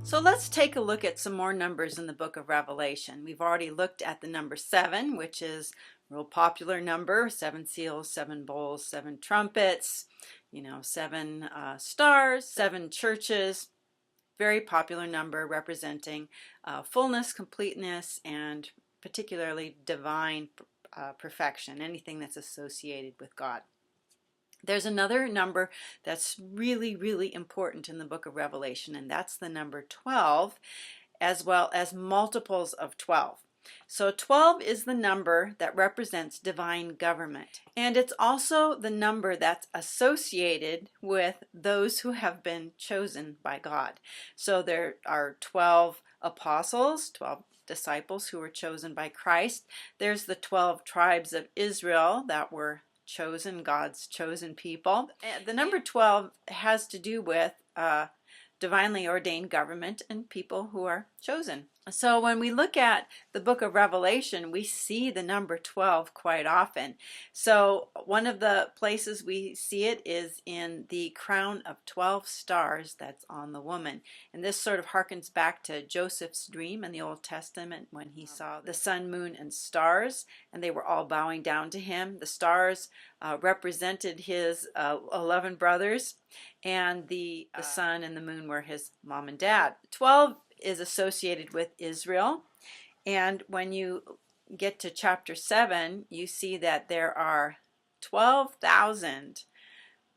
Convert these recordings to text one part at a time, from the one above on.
So let's take a look at some more numbers in the book of Revelation. We've already looked at the number 7, which is a real popular number. 7 seals, 7 bowls, 7 trumpets, 7 stars, 7 churches. Very popular number representing fullness, completeness, and particularly divine perfection, anything that's associated with God. There's another number that's really, really important in the book of Revelation, and that's the number 12, as well as multiples of 12. So 12 is the number that represents divine government, and it's also the number that's associated with those who have been chosen by God. So there are 12 apostles, 12 disciples who were chosen by Christ. There's the 12 tribes of Israel that were chosen, God's chosen people. The number 12 has to do with divinely ordained government and people who are chosen. So when we look at the book of Revelation, we see the number 12 quite often. So one of the places we see it is in the crown of 12 stars that's on the woman. And this sort of harkens back to Joseph's dream in the Old Testament when he saw the sun, moon, and stars, and they were all bowing down to him. The stars represented his 11 brothers, and the sun and the moon were his mom and dad. 12 is associated with Israel, and when you get to chapter 7, you see that there are 12,000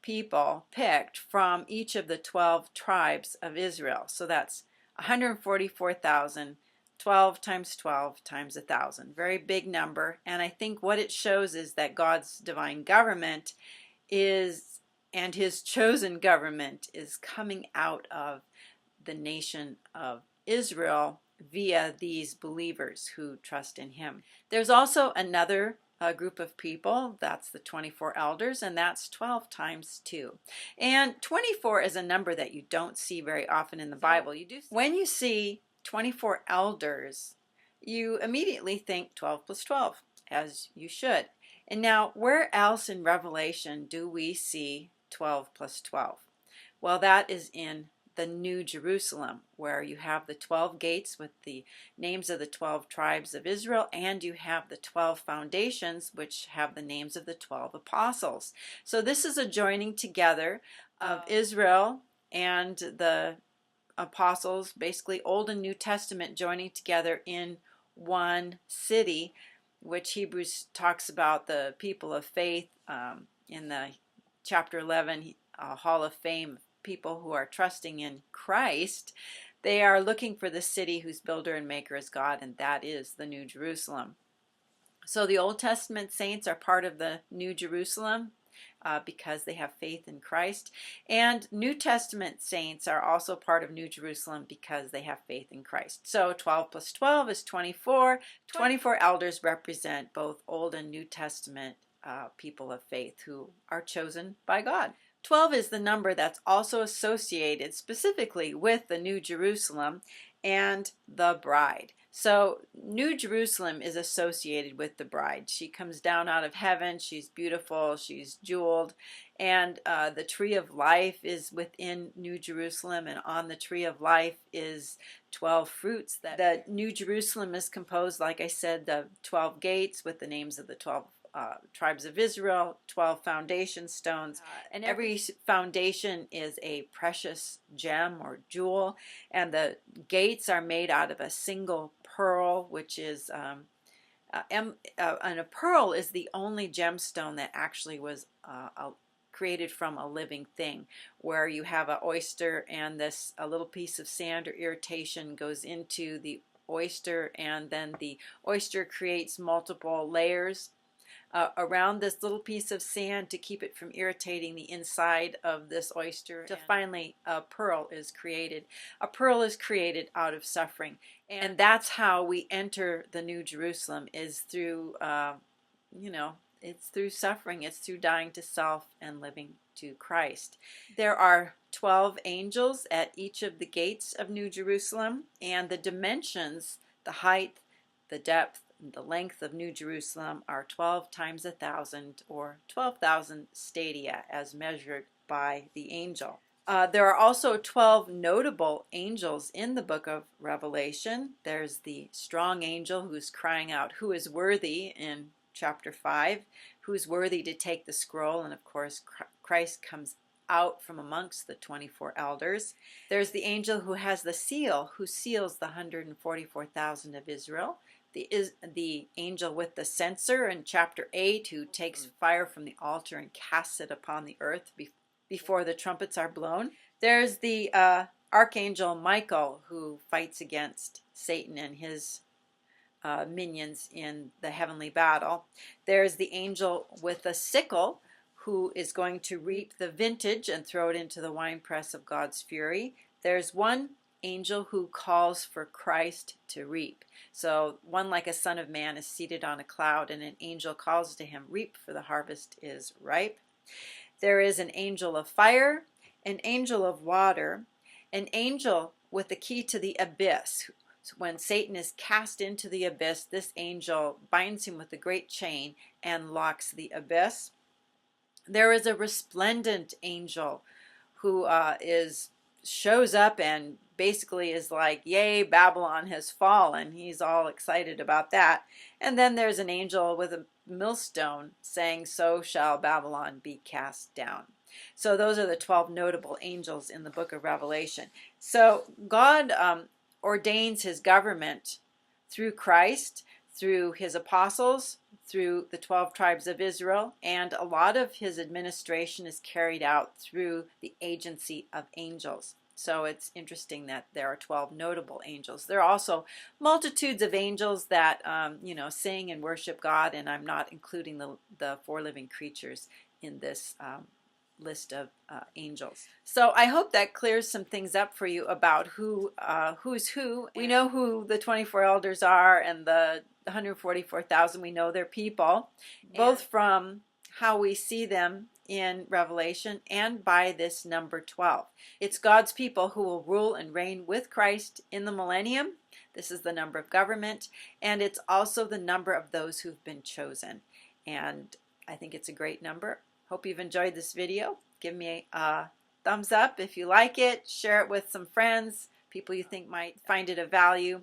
people picked from each of the 12 tribes of Israel. So that's 144,000. 12 times 12 times 1,000. Very big number, and I think what it shows is that God's divine government is, and his chosen government is coming out of the nation of Israel via these believers who trust in him. There's also another group of people, that's the 24 elders, and that's 12 times 2. And 24 is a number that you don't see very often in the Bible. When you see 24 elders, you immediately think 12 plus 12, as you should. And now, where else in Revelation do we see 12 plus 12? Well, that is in the New Jerusalem, where you have the 12 gates with the names of the 12 tribes of Israel, and you have the 12 foundations, which have the names of the 12 apostles. So this is a joining together of Israel and the apostles, basically Old and New Testament joining together in one city, which Hebrews talks about the people of faith in the chapter 11 Hall of Fame, people who are trusting in Christ. They are looking for the city whose builder and maker is God, and that is the New Jerusalem. So the Old Testament saints are part of the New Jerusalem because they have faith in Christ, and New Testament saints are also part of New Jerusalem because they have faith in Christ. So 12 plus 12 is 24. 24 elders represent both Old and New Testament people of faith who are chosen by God. 12 is the number that's also associated specifically with the New Jerusalem and the bride. So New Jerusalem is associated with the bride. She comes down out of heaven. She's beautiful. She's jeweled. And the tree of life is within New Jerusalem. And on the tree of life is 12 fruits. The New Jerusalem is composed, like I said, of 12 gates with the names of the 12 tribes of Israel, 12 foundation stones, and every foundation is a precious gem or jewel, and the gates are made out of a single pearl, which is and a pearl is the only gemstone that actually was created from a living thing, where you have an oyster and a little piece of sand or irritation goes into the oyster, and then the oyster creates multiple layers around this little piece of sand to keep it from irritating the inside of this oyster. So finally, a pearl is created. A pearl is created out of suffering. And that's how we enter the New Jerusalem, is through, it's through suffering. It's through dying to self and living to Christ. There are 12 angels at each of the gates of New Jerusalem, and the dimensions, the height, the depth, the length of New Jerusalem are 12 times 1,000, or 12,000 stadia as measured by the angel. There are also 12 notable angels in the book of Revelation. There's the strong angel who's crying out, "Who is worthy?" in chapter 5, who's worthy to take the scroll, and of course Christ comes out from amongst the 24 elders. There's the angel who has the seal, who seals the 144,000 of Israel. The angel with the censer in chapter 8, who takes fire from the altar and casts it upon the earth before the trumpets are blown. There's the archangel Michael, who fights against Satan and his minions in the heavenly battle. There's the angel with the sickle, who is going to reap the vintage and throw it into the winepress of God's fury. There's one angel who calls for Christ to reap. So one like a son of man is seated on a cloud, and an angel calls to him, "Reap, for the harvest is ripe." There is an angel of fire, an angel of water, an angel with the key to the abyss. So when Satan is cast into the abyss, this angel binds him with a great chain and locks the abyss. There is a resplendent angel who shows up and basically is like, "Yay, Babylon has fallen." He's all excited about that. And then there's an angel with a millstone saying, "So shall Babylon be cast down." So those are the 12 notable angels in the book of Revelation. So God ordains his government through Christ, through his apostles, through the 12 tribes of Israel, and a lot of his administration is carried out through the agency of angels. So it's interesting that there are 12 notable angels. There are also multitudes of angels that sing and worship God, and I'm not including the four living creatures in this list of angels. So I hope that clears some things up for you about who's who. We know who the 24 elders are and the 144,000. We know they're people, both from how we see them in Revelation and by this number 12. It's God's people who will rule and reign with Christ in the millennium. This is the number of government, and it's also the number of those who've been chosen. And I think it's a great number. Hope you've enjoyed this video. Give me a thumbs up if you like it. Share it with some friends, people you think might find it of value.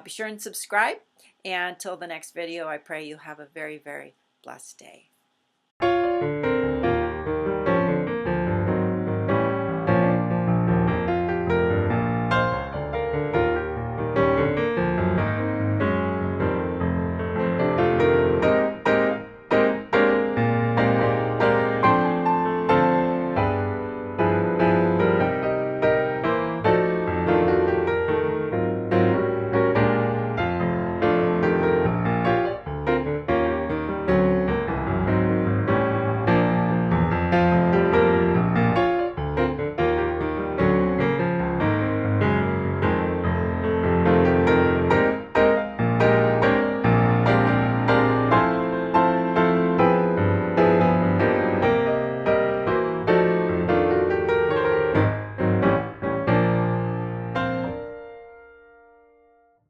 Be sure and subscribe. And until the next video, I pray you have a very, very blessed day.